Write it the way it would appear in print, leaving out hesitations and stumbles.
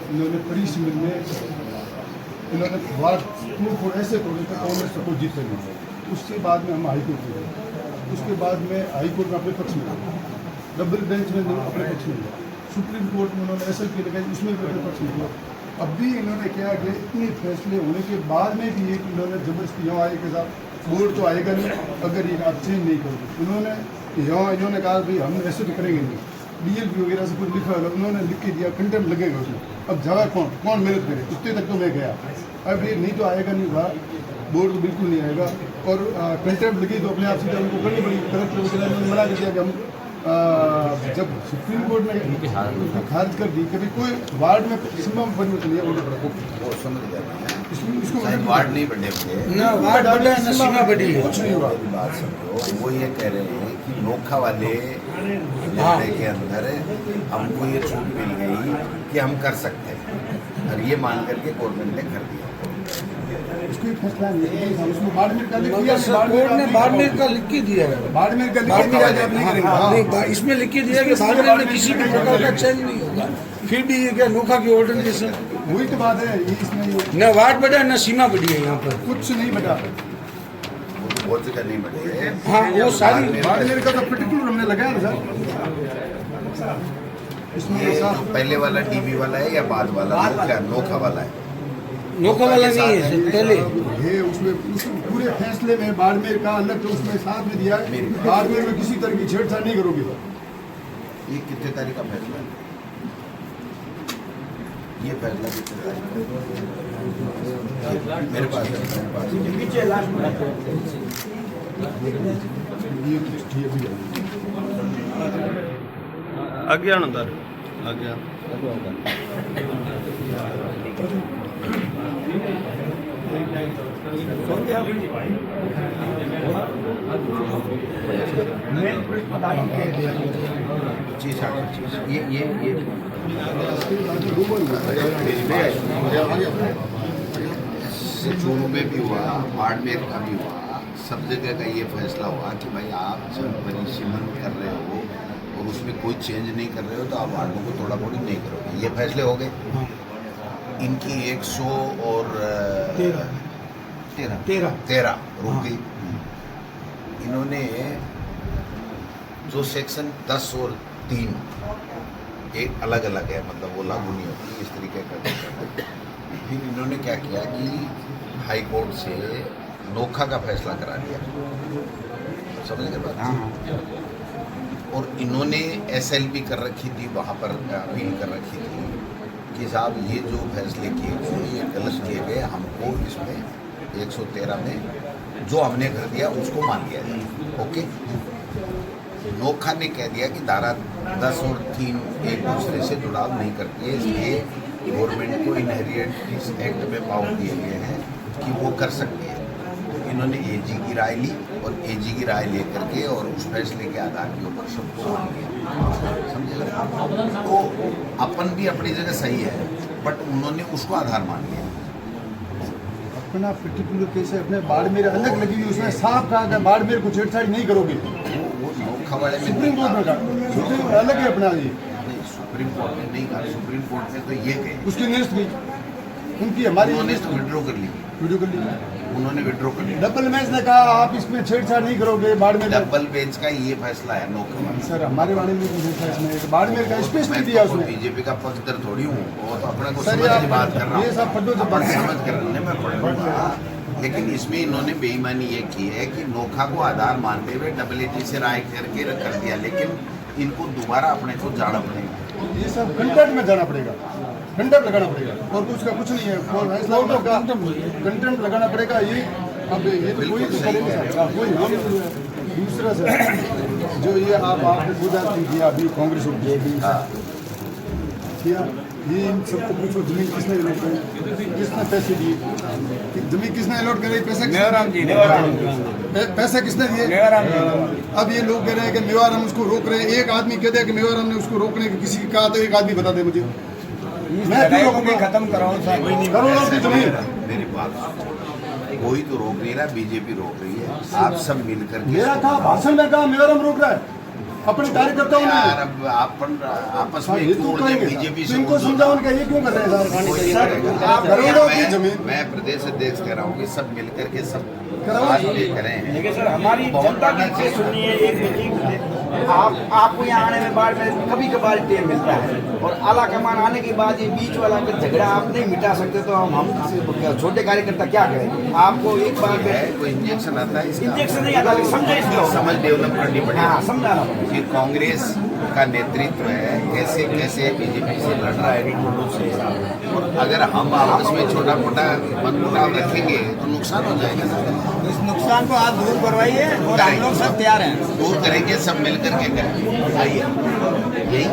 इन्होंने परी शिविर में इन्होंने वार्ड 2 ऐसे तोड़े थे कांग्रेस को जीते नहीं। उसके बाद में हम हाईकोर्ट में गए, उसके बाद में हाईकोर्ट में अपने पक्ष में गए, डबल बेंच में अपने पक्ष में गए, सुप्रीम कोर्ट में उन्होंने SLP लगाई, उसमें भी अपने पक्ष में गए। अब भी इन्होंने क्या कि इतने फैसले होने के बाद में भी एक इन्होंने जबरदस्ती यहाँ आए के साथ बोर्ड तो आएगा नहीं अगर ये आप चेंज नहीं करोगे। इन्होंने कहा भाई हम ऐसे तो करेंगे नहीं, DLP वगैरह से कुछ लिखा होगा, उन्होंने लिख के दिया, कंटेंट लगेगा उसमें। अब जावा कौन मेहनत करे, उतने तक तो मैं गया। अब ये नहीं तो आएगा नहीं था, बोर्ड तो बिल्कुल नहीं आएगा। और कंटेंट लगी तो अपने आप सीधा उनको करनी पड़ी। कलेक्टर वगैरह ने मना कर दिया कि हम जब सुप्रीम कोर्ट ने खारिज कर दी कभी कोई वार्ड में सीमा में परिवर्तन नहीं है, वो समझ गया इसको वार्ड नहीं बढ़े हुए ना वार्ड बढ़ा ना सीमा बढ़ी है। कुछ नहीं हुआ। बात समझो, वो ये कह रहे हैं कि नोखा वाले इलाके के अंदर हमको ये छूट मिल गई कि हम कर सकते हैं, और ये मान करके गवर्नमेंट ने कर दिया। उसको एक फैसला नहीं है, उसमें बाड़मेर का लिख दिया, कोर्ट ने बाड़मेर का लिख के दिया है। बाड़मेर का लिख दिया कि आप नहीं करेंगे। नहीं, इसमें लिख के दिया कि बाड़मेर में किसी भी प्रकार का चेंज नहीं होगा। फिर भी ये क्या नोखा की ऑर्डिनेशन, वही तो बात है। ये इसमें न वार्ड बढ़ा न सीमा बढ़ी है यहाँ पर। कुछ नहीं बटा, बहुत जगह नहीं बढ़े। हाँ, वो सारी बाड़मेर का तो पर्टिकुलर हमने लगाया ना सर। इसमें ये जो पहले वाला DB वाला है या बाद वाला, क्या नोखा वाला है? नोखा वाला नहीं है सर, पहले ये उसमें पूरे फैसले में बाड़मेर का अलग तो उसमें साथ में दिया है, बाड़मेर में किसी तरह की छेड़छाड़ नहीं करोगे। ये कितने तारीख का फैसला है? ये फैसला कितने तारीख का? मेरे पास है, मेरे पास ये ठीक है। आगे आना अंदर आगे चूरू में भी हुआ, बाड़मेर का भी हुआ, सब जगह का ये फैसला हुआ कि भाई आप जब परिसीमन कर रहे हो और उसमें कोई चेंज नहीं कर रहे हो तो आप वार्डों को थोड़ा बहुत नहीं करोगे। ये फैसले हो गए। इनकी 100 और 13 रुक गई। इन्होंने जो सेक्शन 10 और 3 एक अलग अलग है, मतलब वो लागू नहीं होती, इस तरीके का। फिर इन्होंने क्या किया कि हाई कोर्ट से नोखा का फैसला करा दिया, समझ गए बात। और इन्होंने SLP कर रखी थी, वहाँ पर अपील कर रखी थी कि साहब ये जो फैसले किए गए ये गलत किए गए, हमको इसमें 113 में जो हमने कर दिया उसको मान लिया जाए। ओके, नोखा ने कह दिया कि धारा 10 और 3 एक दूसरे से जुड़ाव नहीं करती है, इसलिए गवर्नमेंट को इनहेरिटेंस एक्ट में पावर दिए गए हैं कि वो कर सकती है। तो इन्होंने AG की राय ली और AG की राय लेकर के और उस फैसले के आधार के ऊपर सबको मान लिया, समझे। तो अपन भी अपनी जगह सही है, बट उन्होंने उसको आधार मान लिया। अपना पर्टिकुलर केस है, अपने बाड़मेर अलग लगी हुई, उसमें साफ कहा कि बाड़मेर को छेड़छाड़ नहीं करोगे। वो नोखा वाले में सुप्रीम कोर्ट में कहा, सुप्रीम कोर्ट अलग है अपना। ये नहीं, सुप्रीम कोर्ट ने नहीं कहा, सुप्रीम कोर्ट ने तो ये कहे, उसकी निरस्त गई उनकी, हमारी उन्होंने तो विड्रॉ कर ली, वीडियो कर ली। उन्होंने विड्रॉ कर लिया। डबल बेंच ने कहा आप इसमें छेड़छाड़ नहीं करोगे बाड़मेर। डबल बेंच का ये फैसला है नोखा वाला। सर हमारे वाले में भी फैसला है, बाड़मेर का स्पेशली दिया मैं तो उसने। BJP का पक्षधर थोड़ी हूँ, वो तो अपने को सर, समझ ये की बात कर रहा ये सब फड्डों से हूँ, बात समझ कर रहे मैं पढ़ूंगा। लेकिन इसमें इन्होंने बेईमानी ये की है कि नोखा को आधार मानते हुए WAT से राय करके कर दिया, लेकिन इनको दोबारा अपने को जाना पड़ेगा। ये सब कंटेंट में जाना पड़ेगा, कंटेंट लगाना पड़ेगा, और कुछ का कुछ नहीं है। और फैसला का कंटेंट लगाना पड़ेगा। ये अब ये तो कोई तो करेंगे सर, कोई हम दूसरा सर जो ये आपने पूछा किया अभी कांग्रेस किया, ये इन सबको पूछो जमीन किसने अलॉट करी, किसने पैसे दिए, जमीन किसने अलॉट कराई, पैसा किसने दिए। अब ये लोग कह रहे हैं कि मेवाराम उसको रोक रहे हैं। एक आदमी कहते हैं कि मेवाराम ने उसको रोकने की किसी की कहा, तो एक आदमी बता दे मुझे, मैं क्यों रोकूंगा? खत्म कराओ करोड़ों की जमीन। मेरी बात कोई तो रोक नहीं रहा, BJP रोक रही है, आप सब मिलकर के मेरा था भाषण में कहा मेवाराम रोक रहा है। अपने कार्यकर्ताओं यार ने अब आपस हाँ, में ये तो तोड़ दे करेंगे बीजेपी तो से इनको समझाओ उनका ये क्यों कर रहे हैं कोई नहीं सर करेगा। आप करोड़ों की मैं- जमीन मैं प्रदेश अध्यक्ष कह रहा हूँ कि सब मिलकर के सब कराओ। साथ में करें। लेकिन सर हमारी बहुत जनता की बड़ा इच्छा सुनिए एक मिनट आपको यहाँ आने में बाद में कभी कभार टाइम मिलता है और आला कमान आने के बाद ये बीच वाला अगर झगड़ा आप नहीं मिटा सकते तो हम छोटे कार्यकर्ता क्या करें। आपको एक बार है कोई इंजेक्शन आता है इसका? इंजेक्शन नहीं आता लेकिन समझे इसको समझ डेवलप करनी हाँ पड़ेगी समझाना पड़ेगा। कि कांग्रेस का नेतृत्व है कैसे कैसे बीजेपी से लड़ रहा है टुल्लू से, और अगर हम आपस में छोटा मोटा मनमुटाव रखेंगे तो नुकसान हो जाएगा। इस नुकसान को आप दूर करवाइए और हम लोग सब तैयार हैं। दूर करेंगे सब मिलकर के करेंगे। आइए यही